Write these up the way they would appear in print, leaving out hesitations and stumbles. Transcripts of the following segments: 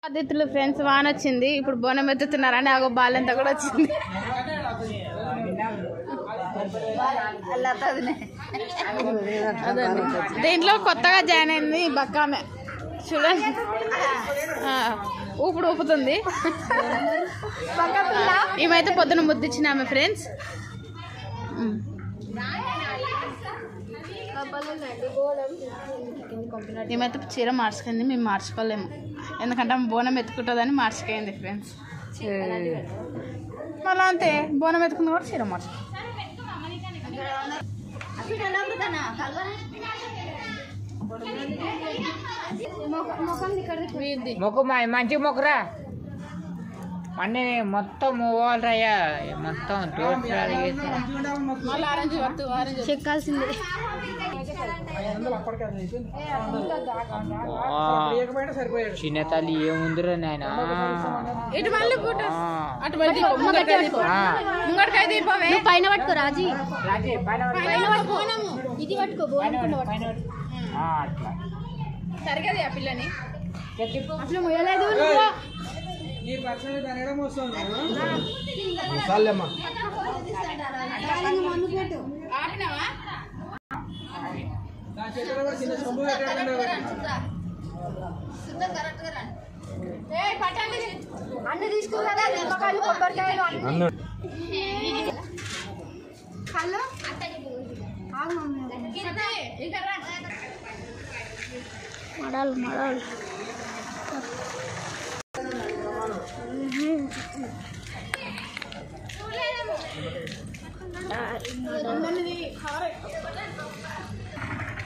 అతిథులు ఫ్రెండ్స్ వాన వచ్చింది. ఇప్పుడు బోనం ఎత్తుతున్నారని ఆ బాలంతా కూడా వచ్చింది. దీంట్లో కొత్తగా జాయిన్ అయింది బక్కామె చూడండి, ఊపుడు ఊపుతుంది. ఈమెయితే పొద్దున ముద్దిచ్చిన ఆమె ఫ్రెండ్స్. ఈమెయితే చీర మార్చుకుంది, మేము మార్చుకోలేము ఎందుకంటే ఆమె బోనం ఎత్తుకుంటుందని మార్చుకోయింది ఫ్రెండ్స్. మళ్ళీ అంతే బోనం ఎత్తుకుంది కూడా చీర మార్చుకో. మంచి మొక్కరా అన్నీ మొత్తం పోవాలయ్యా, మొత్తం చెక్కాల్సిందే. చిన్న తల్లి ఏముందిరా నాయన. పైన పట్టుకో రాజీ, ఇది పట్టుకో సరిగది ఆ పిల్లని అసలు మొయ్యలేదు. అన్ని తీసుకున్నారా నిమ్మకాయలు కొబ్బరికాయలు మడాలు మడాలు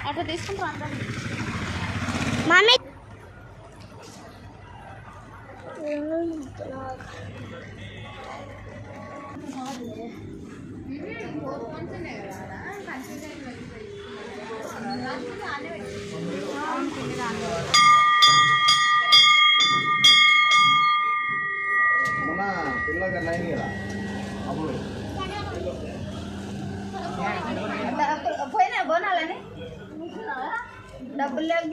అట్లా తీసుకుంటారా మమ్మీ. పోయినా బోనాలని డబ్బులు లేవు.